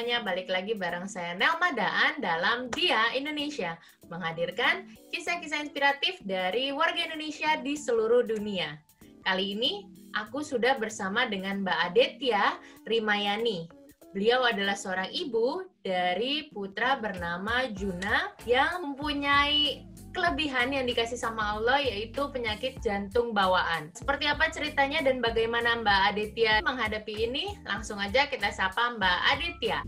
semuanya, balik lagi bareng saya Nelma Daan dalam Dia Indonesia, menghadirkan kisah-kisah inspiratif dari warga Indonesia di seluruh dunia. Kali ini, aku sudah bersama dengan Mbak Adetya Rimayani. Beliau adalah seorang ibu dari putra bernama Juna yang mempunyai kelebihan yang dikasih sama Allah, yaitu penyakit jantung bawaan. Seperti apa ceritanya dan bagaimana Mbak Adetya menghadapi ini? Langsung aja kita sapa Mbak Adetya.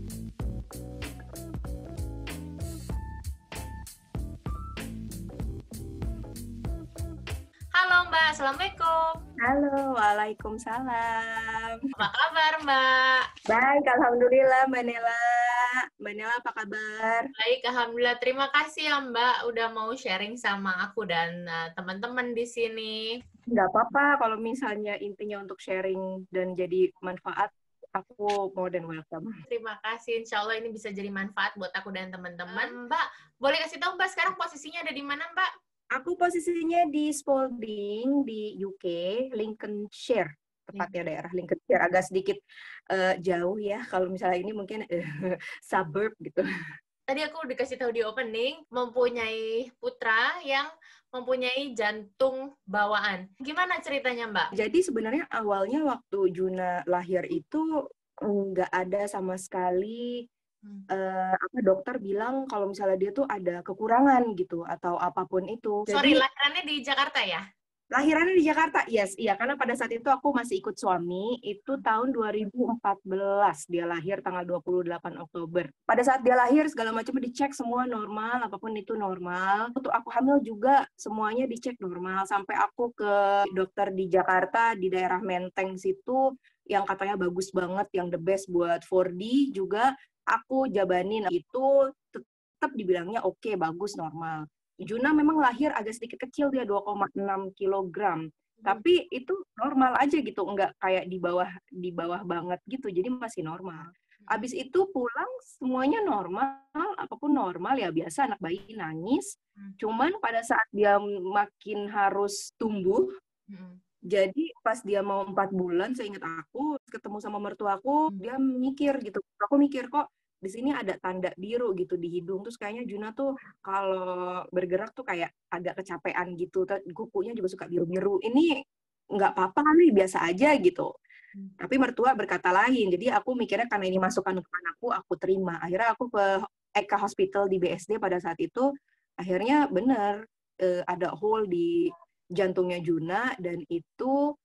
Halo Mbak, Assalamualaikum. Halo, Waalaikumsalam. Apa kabar Mbak? Baik, Alhamdulillah Mbak Nela. Mbak Nela apa kabar? Baik, Alhamdulillah. Terima kasih ya Mbak udah mau sharing sama aku dan teman-teman di sini. Nggak apa-apa kalau misalnya intinya untuk sharing dan jadi manfaat, aku more than welcome. Terima kasih, insya Allah ini bisa jadi manfaat buat aku dan teman-teman. Mbak, boleh kasih tahu Mbak sekarang posisinya ada di mana Mbak? Aku posisinya di Spalding di UK, Lincolnshire, tepatnya daerah Lincolnshire, agak sedikit jauh ya. Kalau misalnya ini mungkin suburb gitu. Tadi aku dikasih tahu di opening, mempunyai putra yang mempunyai jantung bawaan. Gimana ceritanya Mbak? Jadi sebenarnya awalnya waktu Juna lahir itu nggak ada sama sekali dokter bilang kalau misalnya dia tuh ada kekurangan gitu atau apapun itu. Sorry, Jadi lahirannya di Jakarta ya? lahirannya di Jakarta, yes, iya, karena pada saat itu aku masih ikut suami, itu tahun 2014, dia lahir tanggal 28 Oktober. Pada saat dia lahir, segala macam dicek semua normal, apapun itu normal. Untuk aku hamil juga, semuanya dicek normal, sampai aku ke dokter di Jakarta, di daerah Menteng situ, yang katanya bagus banget, yang the best buat 4D juga, aku jabanin, itu tetap dibilangnya oke, bagus, normal. Juna memang lahir agak sedikit kecil, dia 2,6 kilogram. Tapi itu normal aja gitu, enggak kayak di bawah banget gitu, jadi masih normal. Abis itu pulang semuanya normal, apapun normal ya biasa anak bayi nangis. Cuman pada saat dia makin harus tumbuh, jadi pas dia mau 4 bulan, seingat aku ketemu sama mertuaku, dia mikir gitu. Aku mikir kok di sini ada tanda biru gitu di hidung, terus kayaknya Juna tuh kalau bergerak tuh kayak agak kecapean gitu, kukunya juga suka biru-biru. Ini nggak apa-apa nih, biasa aja gitu. Tapi mertua berkata lain, jadi aku mikirnya karena ini masukan untuk anakku, aku terima. Akhirnya aku ke Eka Hospital di BSD pada saat itu, akhirnya bener ada hole di jantungnya Juna, dan itu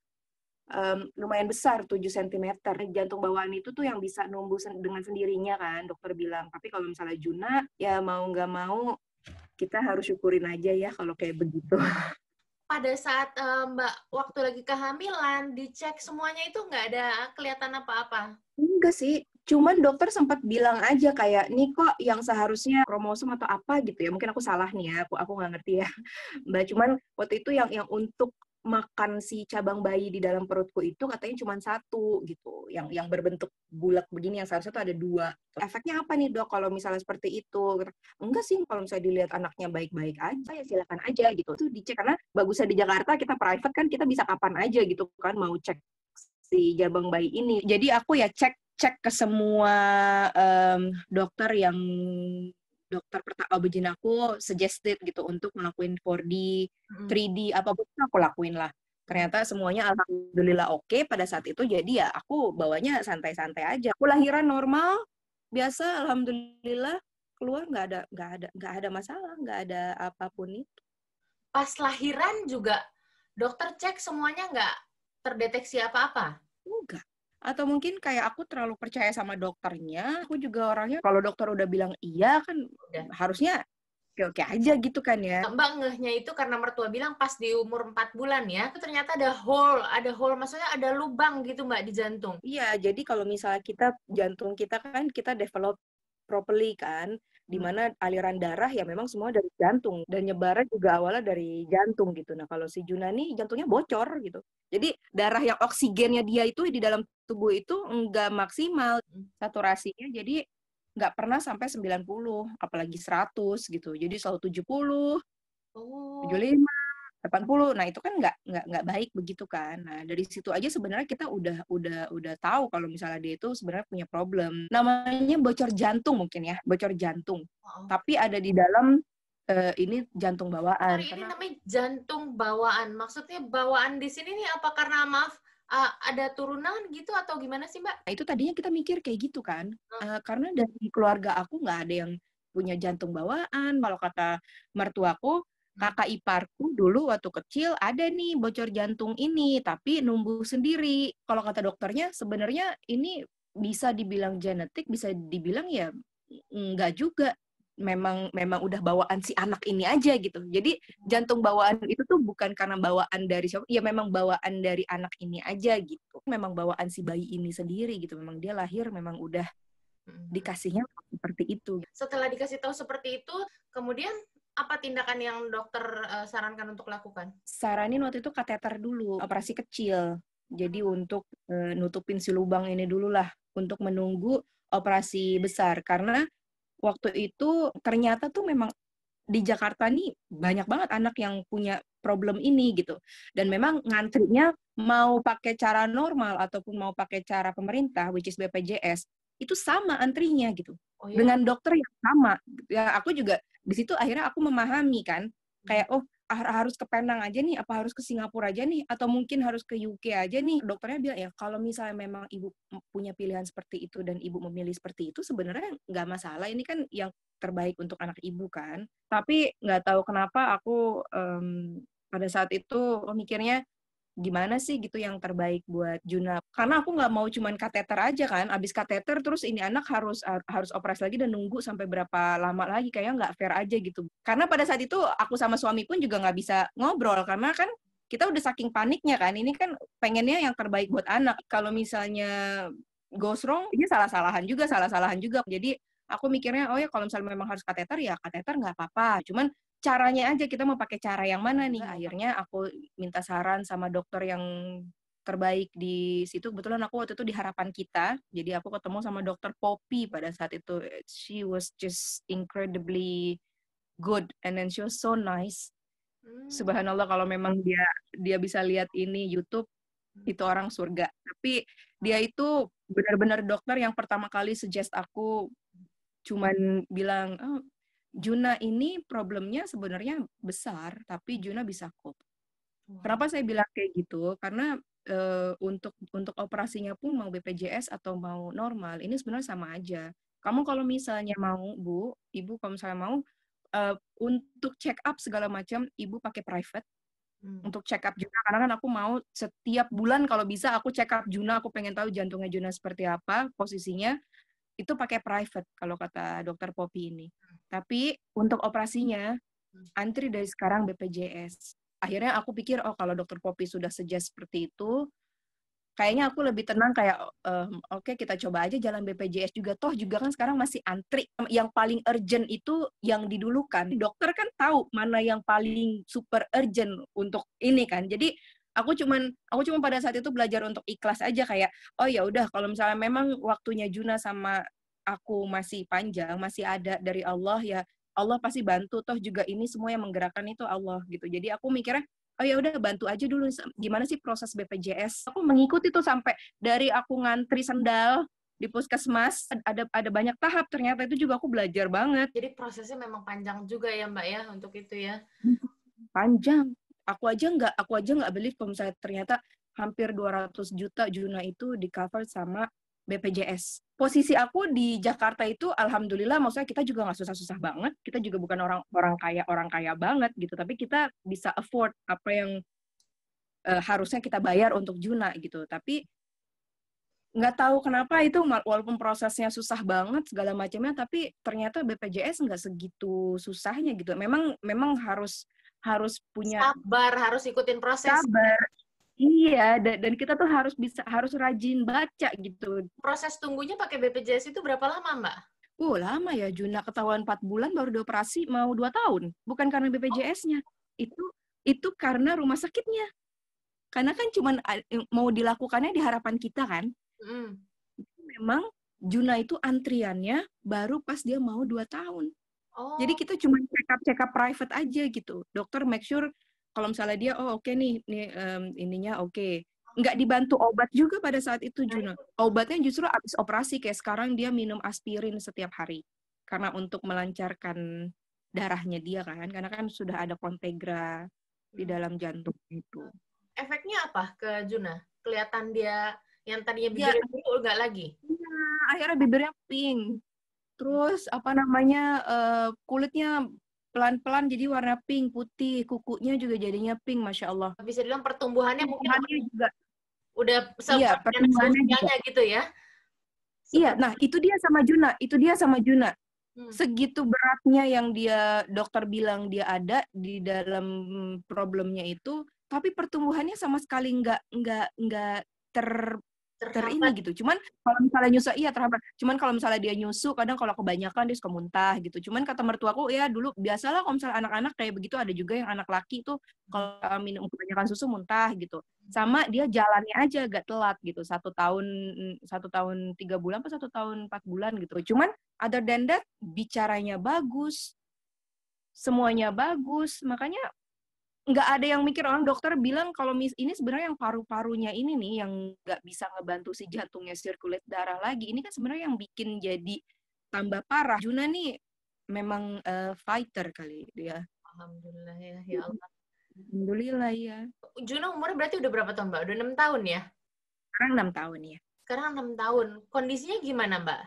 lumayan besar, 7 cm. Jantung bawaan itu tuh yang bisa numbuh dengan sendirinya kan, dokter bilang. Tapi kalau misalnya Juna, ya mau nggak mau, kita harus syukurin aja ya kalau kayak begitu. Pada saat Mbak waktu lagi kehamilan, dicek semuanya itu nggak ada kelihatan apa-apa? Enggak sih, cuman dokter sempat bilang aja kayak, nih kok yang seharusnya kromosom atau apa gitu ya, mungkin aku salah nih ya, aku nggak ngerti ya Mbak, cuman waktu itu yang untuk makan si cabang bayi di dalam perutku itu katanya cuma 1 gitu, yang berbentuk bulat begini, yang seharusnya tuh ada 2. Efeknya apa nih dok kalau misalnya seperti itu? Enggak sih, kalau misalnya dilihat anaknya baik-baik aja ya silakan aja gitu. Itu dicek, karena bagusnya di Jakarta kita private kan, kita bisa kapan aja gitu kan mau cek si jabang bayi ini. Jadi aku ya cek ke semua dokter yang dokter OB-GYN aku suggested gitu untuk ngelakuin 4D, 3D, apapun aku lakuin lah. Ternyata semuanya alhamdulillah oke pada saat itu, jadi ya aku bawanya santai-santai aja. Aku lahiran normal, biasa, alhamdulillah, keluar nggak ada masalah, nggak ada apapun itu. Pas lahiran juga dokter cek semuanya nggak terdeteksi apa-apa? Enggak. Atau mungkin kayak aku terlalu percaya sama dokternya, aku juga orangnya kalau dokter udah bilang iya kan harusnya oke-oke aja gitu kan ya. Mbak ngehnya itu karena mertua bilang pas di umur 4 bulan ya, itu ternyata ada hole, maksudnya ada lubang gitu Mbak di jantung. Iya, jadi kalau misalnya jantung kita kan kita develop properly kan, di mana aliran darah ya memang semua dari jantung, dan nyebarnya juga awalnya dari jantung gitu. Nah kalau si Juna nih jantungnya bocor gitu, jadi darah yang oksigennya dia itu di dalam tubuh itu nggak maksimal saturasinya, jadi nggak pernah sampai 90, apalagi 100 gitu, jadi selalu 70, 75. 80. Nah, itu kan nggak baik begitu kan. Nah, dari situ aja sebenarnya kita udah tahu kalau misalnya dia itu sebenarnya punya problem. Namanya bocor jantung mungkin ya, bocor jantung. Oh. Tapi ada di dalam ini jantung bawaan. Sorry, ini namanya jantung bawaan. Maksudnya bawaan di sini nih apa karena maaf ada turunan gitu atau gimana sih, Mbak? Nah, itu tadinya kita mikir kayak gitu kan. Karena dari keluarga aku nggak ada yang punya jantung bawaan. Kalau kata mertuaku, kakak iparku dulu waktu kecil ada nih bocor jantung ini, tapi numbuh sendiri. Kalau kata dokternya, sebenarnya ini bisa dibilang genetik, bisa dibilang ya enggak juga. Memang udah bawaan si anak ini aja gitu. Jadi jantung bawaan itu tuh bukan karena bawaan dari siapa, ya memang bawaan dari anak ini aja gitu. Memang bawaan si bayi ini sendiri gitu. Memang dia lahir memang udah dikasihnya seperti itu. Setelah dikasih tahu seperti itu, kemudian apa tindakan yang dokter sarankan untuk lakukan? Saranin waktu itu kateter dulu, operasi kecil. Jadi untuk nutupin si lubang ini dulu lah, untuk menunggu operasi besar. Karena waktu itu ternyata tuh memang di Jakarta nih banyak banget anak yang punya problem ini gitu. Dan memang ngantrinya mau pakai cara normal ataupun mau pakai cara pemerintah, which is BPJS, itu sama antrinya gitu. Oh, ya? Dengan dokter yang sama. Ya aku juga di situ akhirnya aku memahami kan, kayak harus ke Penang aja nih, apa harus ke Singapura aja nih, atau mungkin harus ke UK aja nih. Dokternya bilang ya kalau misalnya memang ibu punya pilihan seperti itu dan ibu memilih seperti itu sebenarnya nggak masalah. Ini kan yang terbaik untuk anak ibu kan. Tapi nggak tahu kenapa aku pada saat itu mikirnya gimana sih gitu yang terbaik buat Juna. Karena aku nggak mau cuman kateter aja kan. Abis kateter terus ini anak harus operasi lagi dan nunggu sampai berapa lama lagi. Kayaknya nggak fair aja gitu. Karena pada saat itu aku sama suami pun juga nggak bisa ngobrol. Karena kan kita udah saking paniknya kan. Ini kan pengennya yang terbaik buat anak. Kalau misalnya goes wrong, ini salah-salahan juga. Jadi aku mikirnya, oh ya kalau misalnya memang harus kateter, ya kateter nggak apa-apa. Cuman caranya aja kita mau pakai cara yang mana nih. Akhirnya aku minta saran sama dokter yang terbaik di situ. Kebetulan aku waktu itu di Harapan Kita. Jadi aku ketemu sama dokter Poppy pada saat itu. She was just incredibly good and then she was so nice. Subhanallah kalau memang dia bisa lihat ini YouTube, itu orang surga. Tapi dia itu benar-benar dokter yang pertama kali suggest aku cuman bilang, oh, Juna ini problemnya sebenarnya besar, tapi Juna bisa cope. Kenapa saya bilang kayak gitu? Karena untuk operasinya pun mau BPJS atau mau normal, ini sebenarnya sama aja. Kamu kalau misalnya mau, Ibu kalau misalnya mau untuk check up segala macam, Ibu pakai private. Untuk check up Juna, karena kan aku mau setiap bulan kalau bisa aku check up Juna, aku pengen tahu jantungnya Juna seperti apa, posisinya. Itu pakai private kalau kata dokter Poppy ini. Tapi untuk operasinya antri dari sekarang BPJS. Akhirnya aku pikir oh kalau dokter Poppy sudah suggest seperti itu, kayaknya aku lebih tenang kayak oke, kita coba aja jalan BPJS juga. Toh juga kan sekarang masih antri. Yang paling urgent itu yang didulukan. Dokter kan tahu mana yang paling super urgent untuk ini kan. Jadi aku cuma pada saat itu belajar untuk ikhlas aja kayak oh ya udah kalau misalnya memang waktunya Juna sama aku masih panjang, masih ada dari Allah ya Allah pasti bantu, toh juga ini semua yang menggerakkan itu Allah gitu. Jadi aku mikirnya oh ya udah bantu aja dulu gimana sih proses BPJS. Aku mengikuti tuh sampai dari aku ngantri sendal di puskesmas, ada banyak tahap, ternyata itu juga aku belajar banget. Jadi prosesnya memang panjang juga ya Mbak ya untuk itu ya. Panjang. Aku aja nggak believe kalau misalnya ternyata hampir 200 juta Juna itu di cover sama BPJS. Posisi aku di Jakarta itu alhamdulillah, maksudnya kita juga nggak susah-susah banget. Kita juga bukan orang kaya banget gitu, tapi kita bisa afford apa yang harusnya kita bayar untuk Juna gitu. Tapi nggak tahu kenapa itu walaupun prosesnya susah banget segala macamnya, tapi ternyata BPJS nggak segitu susahnya gitu. Memang harus punya sabar, harus ikutin proses. Sabar. Iya, dan kita tuh harus rajin baca gitu. Proses tunggunya pakai BPJS itu berapa lama, Mbak? Lama ya, Juna ketahuan 4 bulan baru dioperasi mau 2 tahun. Bukan karena BPJS-nya. Itu karena rumah sakitnya. Karena kan cuman mau dilakukannya di Harapan Kita kan. Memang Juna itu antriannya baru pas dia mau 2 tahun. Jadi kita cuma check up private aja gitu. Dokter make sure kalau misalnya dia oke nih ininya oke. Nggak dibantu obat juga pada saat itu, Juna. Obatnya justru abis operasi, kayak sekarang dia minum aspirin setiap hari. Karena untuk melancarkan darahnya dia kan, karena kan sudah ada Contegra di dalam jantung itu. Efeknya apa ke Juna? Kelihatan dia yang tadinya Ya, bibirnya biru enggak lagi? iya, akhirnya bibirnya pink. Terus apa namanya kulitnya pelan-pelan jadi warna pink, putih. Kukunya juga jadinya pink, Masya Allah. Bisa dibilang pertumbuhannya mungkin Pertumbuhannya juga. udah Iya, seperti anak pertumbuhannya juga. seusianya gitu ya? Iya, Seperti, nah itu dia sama Juna. Segitu beratnya yang dokter bilang dia ada di dalam problemnya itu, tapi pertumbuhannya sama sekali nggak ini terhambat. gitu. Cuman kalau misalnya nyusu, iya terhambat. Cuman kalau misalnya dia nyusu, kadang kalau kebanyakan dia suka muntah gitu. Cuman kata mertuaku, ya dulu biasalah kalau misalnya anak-anak kayak begitu, ada juga yang anak laki tuh kalau minum kebanyakan susu muntah gitu. Sama dia jalannya aja agak telat gitu. 1 tahun 3 bulan atau 1 tahun 4 bulan gitu. Cuman other than that, bicaranya bagus, semuanya bagus. Makanya nggak ada yang mikir, orang dokter bilang kalau ini sebenarnya yang paru-parunya ini nih yang nggak bisa ngebantu si jantungnya circulate darah lagi. Ini kan sebenarnya yang bikin jadi tambah parah. Juna nih memang fighter kali dia. Alhamdulillah ya Allah. Alhamdulillah ya. Juna umurnya berarti udah berapa tahun, Mbak? Udah 6 tahun ya? Sekarang 6 tahun ya. Sekarang 6 tahun. Kondisinya gimana, Mbak?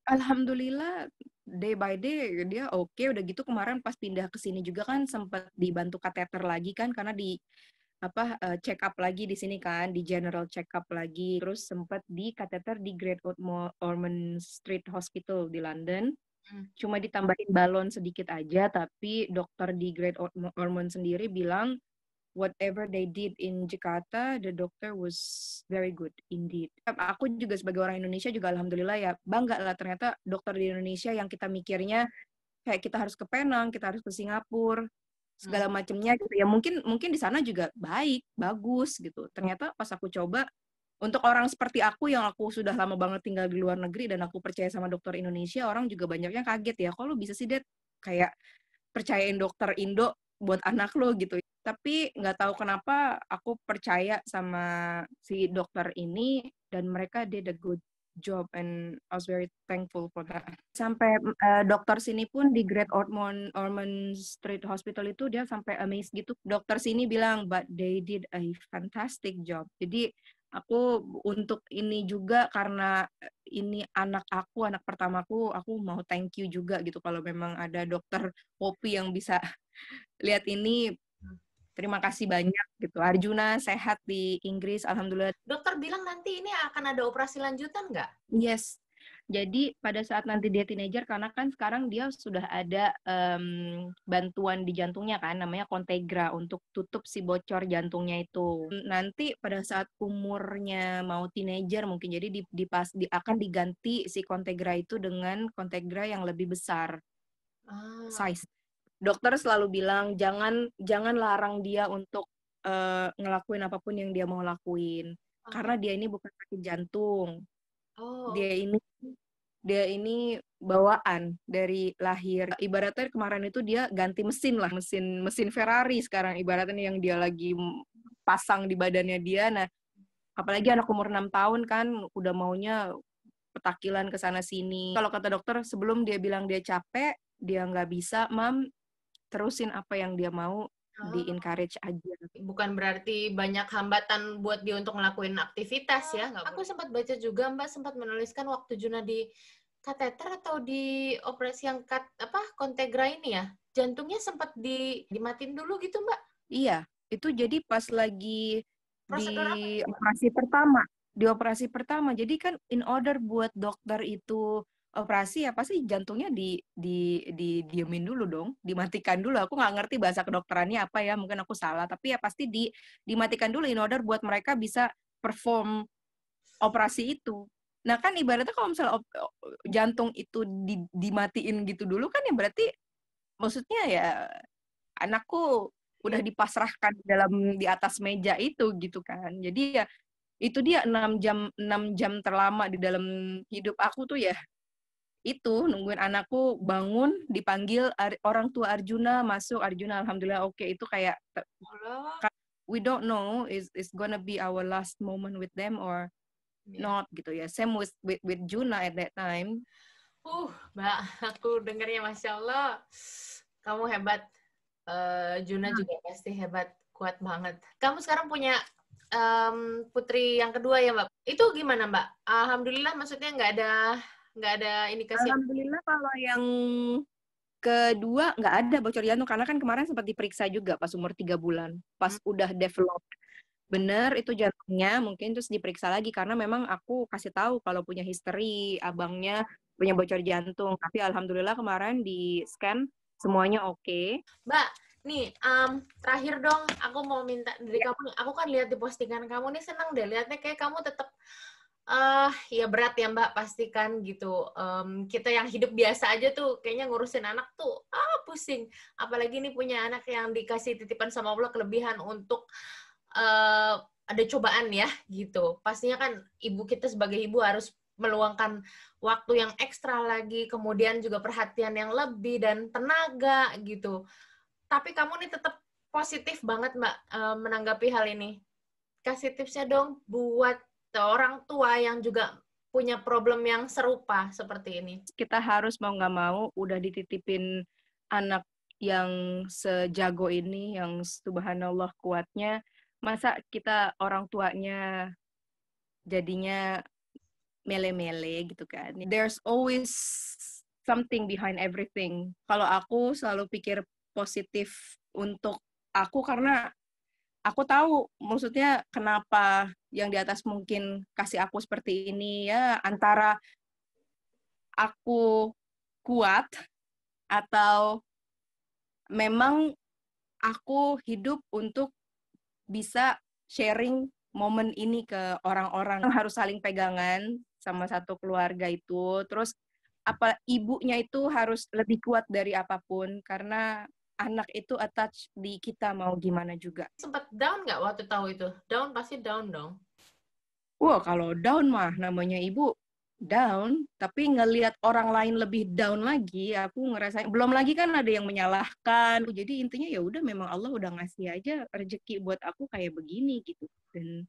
Alhamdulillah day by day dia oke. Udah gitu kemarin pas pindah ke sini juga kan sempat dibantu kateter lagi kan, karena di check up lagi di sini kan, di general check up lagi, terus sempat di kateter di Great Ormond Street Hospital di London. Cuma ditambahin balon sedikit aja, tapi dokter di Great Ormond sendiri bilang whatever they did in Jakarta, the doctor was very good indeed. Aku juga sebagai orang Indonesia juga alhamdulillah ya bangga lah, ternyata dokter di Indonesia yang kita mikirnya kayak kita harus ke Penang, kita harus ke Singapura, segala macamnya gitu ya. Mungkin di sana juga baik, bagus gitu. Ternyata pas aku coba, untuk orang seperti aku yang aku sudah lama banget tinggal di luar negeri dan aku percaya sama dokter Indonesia, orang juga banyaknya kaget ya, kok lu bisa sih, Det, kayak percayain dokter Indo buat anak lo gitu. Tapi nggak tahu kenapa aku percaya sama si dokter ini dan mereka did a good job and I was very thankful for that. Sampai dokter sini pun di Great Ormond Street Hospital itu dia sampai amazed gitu. Dokter sini bilang, but they did a fantastic job. Jadi aku untuk ini juga karena ini anak pertamaku, aku mau thank you juga gitu kalau memang ada dokter Poppy yang bisa lihat ini. Terima kasih banyak gitu. Arjuna sehat di Inggris, alhamdulillah. Dokter bilang nanti ini akan ada operasi lanjutan nggak? Yes. Jadi pada saat nanti dia teenager, karena kan sekarang dia sudah ada bantuan di jantungnya kan, namanya Contegra untuk tutup si bocor jantungnya itu. Nanti pada saat umurnya mau teenager mungkin, jadi akan diganti si Contegra itu dengan Contegra yang lebih besar size. Dokter selalu bilang jangan larang dia untuk ngelakuin apapun yang dia mau lakuin, karena dia ini bukan sakit jantung. Dia ini bawaan dari lahir. Ibaratnya kemarin itu dia ganti mesin lah, mesin Ferrari sekarang ibaratnya yang dia lagi pasang di badannya dia. Nah, apalagi anak umur 6 tahun kan udah maunya petakilan ke sana sini. Kalau kata dokter, sebelum dia bilang dia capek, dia nggak bisa, Mam, terusin apa yang dia mau, di-encourage aja. Bukan berarti banyak hambatan buat dia untuk ngelakuin aktivitas ya. Aku sempat baca juga, Mbak sempat menuliskan waktu Juna di kateter atau di operasi yang Contegra ini ya, jantungnya sempat dimatiin dulu gitu, Mbak? Iya, itu jadi pas lagi Prosedur apa? Di operasi pertama. Jadi kan in order buat dokter itu operasi ya pasti jantungnya diemin dulu dong, dimatikan dulu. Aku nggak ngerti bahasa kedokterannya apa ya, mungkin aku salah, tapi ya pasti dimatikan dulu in order buat mereka bisa perform operasi itu. Nah kan ibaratnya kalau misalnya jantung itu dimatiin gitu dulu kan ya berarti maksudnya ya anakku udah dipasrahkan di atas meja itu gitu kan. Jadi ya itu dia 6 jam terlama di dalam hidup aku tuh ya itu nungguin anakku bangun, dipanggil orang tua Arjuna, masuk Arjuna, alhamdulillah oke. Itu kayak we don't know is gonna be our last moment with them or not gitu ya. Same with Juna at that time. Mbak, aku dengarnya Masya Allah, kamu hebat. Juna juga pasti hebat, kuat banget. Kamu sekarang punya putri yang kedua ya, Mbak? Itu gimana, Mbak? Alhamdulillah, maksudnya nggak ada indikasi. Alhamdulillah kalau yang kedua nggak ada bocor jantung, karena kan kemarin sempat diperiksa juga pas umur 3 bulan. Pas udah develop bener itu jantungnya, mungkin terus diperiksa lagi karena memang aku kasih tahu kalau punya history abangnya punya bocor jantung. Tapi alhamdulillah kemarin di scan semuanya oke. Mbak, nih terakhir dong aku mau minta dari kamu. Aku kan lihat di postingan kamu nih, senang deh lihatnya kayak kamu tetap ya berat ya Mbak, pastikan gitu. Kita yang hidup biasa aja tuh kayaknya ngurusin anak tuh pusing. Apalagi nih punya anak yang dikasih titipan sama Allah kelebihan untuk ada cobaan ya gitu. Pastinya kan ibu kita sebagai ibu harus meluangkan waktu yang ekstra lagi, kemudian juga perhatian yang lebih dan tenaga gitu. Tapi kamu nih tetap positif banget Mbak menanggapi hal ini. Kasih tipsnya dong buat orang tua yang juga punya problem yang serupa seperti ini. Kita harus mau nggak mau udah dititipin anak yang sejago ini, yang subhanallah kuatnya, masa kita orang tuanya jadinya mele-mele gitu kan. There's always something behind everything. Kalau aku selalu pikir positif untuk aku karena aku tahu maksudnya kenapa yang di atas mungkin kasih aku seperti ini ya, antara aku kuat atau memang aku hidup untuk bisa sharing momen ini ke orang-orang. Harus saling pegangan sama satu keluarga itu. Terus ibunya itu harus lebih kuat dari apapun karena anak itu attach di kita mau gimana juga. Sempat down nggak waktu tahu itu? Down pasti down dong. Wah, kalau down mah namanya ibu down, tapi ngelihat orang lain lebih down lagi, aku ngerasain. Belum lagi kan ada yang menyalahkan. Jadi intinya ya udah memang Allah udah ngasih aja rezeki buat aku kayak begini gitu. Dan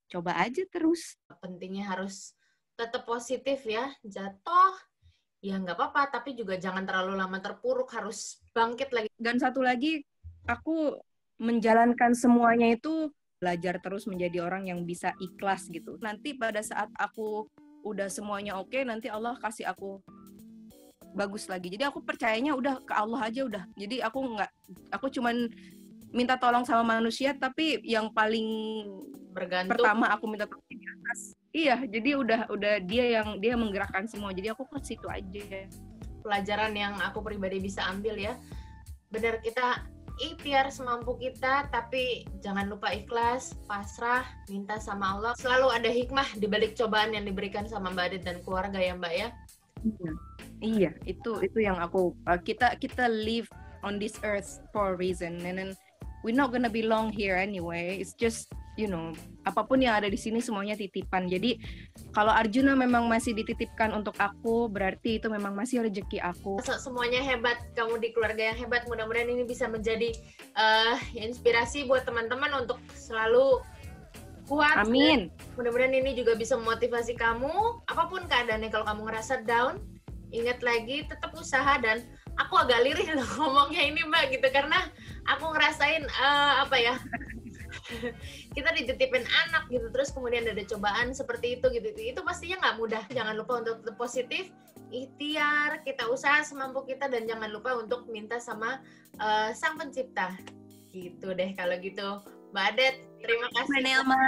coba aja terus. Pentingnya harus tetap positif ya. Jatuh ya nggak apa-apa, tapi juga jangan terlalu lama terpuruk, harus bangkit lagi. Dan satu lagi, aku menjalankan semuanya itu belajar terus menjadi orang yang bisa ikhlas gitu. Nanti pada saat aku udah semuanya oke, nanti Allah kasih aku bagus lagi. Jadi aku percayanya udah ke Allah aja udah. Jadi aku cuman minta tolong sama manusia, tapi yang paling bergantung pertama aku minta tolong di atas. Iya, jadi udah dia menggerakkan semua. Jadi aku ke situ aja. Pelajaran yang aku pribadi bisa ambil ya. Benar, kita ikhtiar semampu kita, tapi jangan lupa ikhlas, pasrah, minta sama Allah. Selalu ada hikmah di balik cobaan yang diberikan sama Mbak Adet dan keluarga ya Mbak ya. Iya, itu yang aku kita live on this earth for a reason, and then we're not gonna be long here anyway. It's just apapun yang ada di sini semuanya titipan. Jadi kalau Arjuna memang masih dititipkan untuk aku, berarti itu memang masih rezeki aku. Semuanya hebat, kamu di keluarga yang hebat. Mudah-mudahan ini bisa menjadi inspirasi buat teman-teman untuk selalu kuat. Amin. Mudah-mudahan ini juga bisa memotivasi kamu. Apapun keadaannya, kalau kamu ngerasa down, ingat lagi, tetap usaha. Dan aku agak lirih loh ngomongnya ini Mbak gitu, karena aku ngerasain kita dititipin anak gitu, terus kemudian ada cobaan seperti itu gitu. Itu pastinya nggak mudah. Jangan lupa untuk tetap positif, ikhtiar, kita usaha semampu kita, dan jangan lupa untuk minta sama Sang Pencipta. Gitu deh kalau gitu. Mbak Adet, terima kasih. Nelma,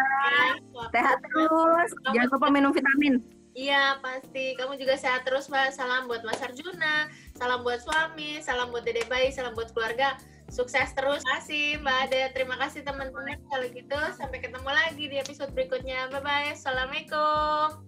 sehat terus. Jangan lupa minum vitamin. Iya, pasti. Kamu juga sehat terus, Mbak. Salam buat Mas Arjuna, salam buat suami, salam buat Dede bayi, salam buat keluarga. Sukses terus. Terima kasih Mbak Ade. Terima kasih teman-teman. Kalau gitu, sampai ketemu lagi di episode berikutnya. Bye-bye. Assalamualaikum.